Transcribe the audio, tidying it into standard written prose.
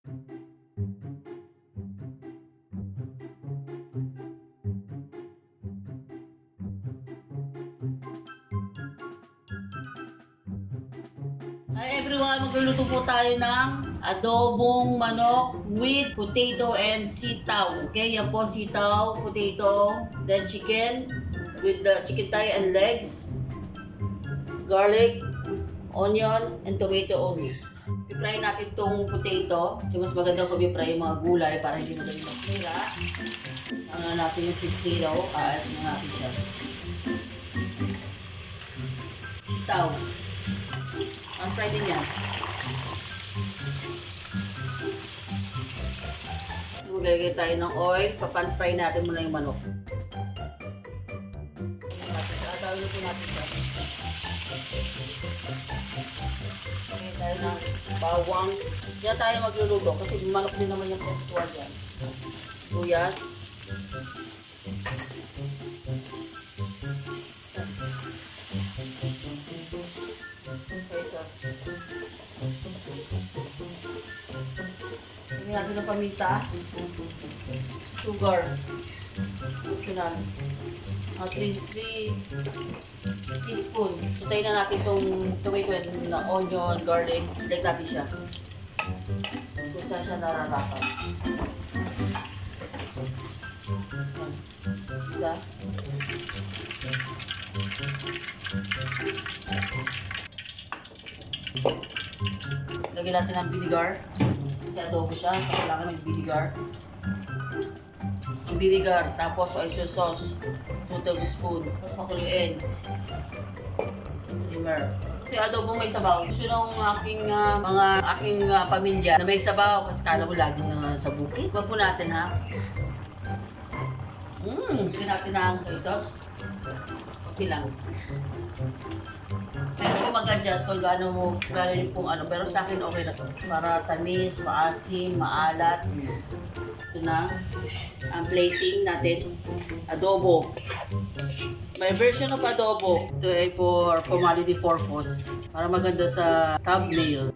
Hi everyone, magluluto po tayo ng adobong manok with potato and sitaw. Okay, yan po sitaw, potato, then chicken with the chicken thigh and legs, garlic, onion, and tomato only. I-fry natin tong potato. Kasi mas maganda kung i-fry yung mga gulay para hindi madali masira. Ano natin yung potato, kaas na natin siya. Sitaw. Pan-fry din yan. Maglagay tayo ng oil. Papan-fry natin muna yung manok. Tatawin po natin siya. Maglagay tayo ng bawang. Diyan tayo magluluto kasi manok din naman yung texture dyan. Luyas. Lagyan natin ng paminta, sugar, optional, 3 teaspoon. Sutayin na natin itong tomato and onion, garlic. Lagyan natin siya. Kung saan siya nararapat. Isa. Lagyan natin ng vinegar. Kasi adobo siya, so kailangan ng vinegar. Ang vinegar, tapos oyster sauce, 2 tablespoon. Tapos pakuluin. Steamer. Kasi adobo may sabaw. Gusto ng aking pamilya na may sabaw kasi kala mo laging sa bukid. Huwag po natin ha. Hindi natin ng soy sauce. Okay lang. Pero kung mag-adjust kung gano'n yung kung ano. Pero sa akin okay na to. Para tamis, maasim, maalat. Ito na. Ang plating natin. Adobo. May version of adobo. Ito ay for formality purpose. Para maganda sa thumbnail.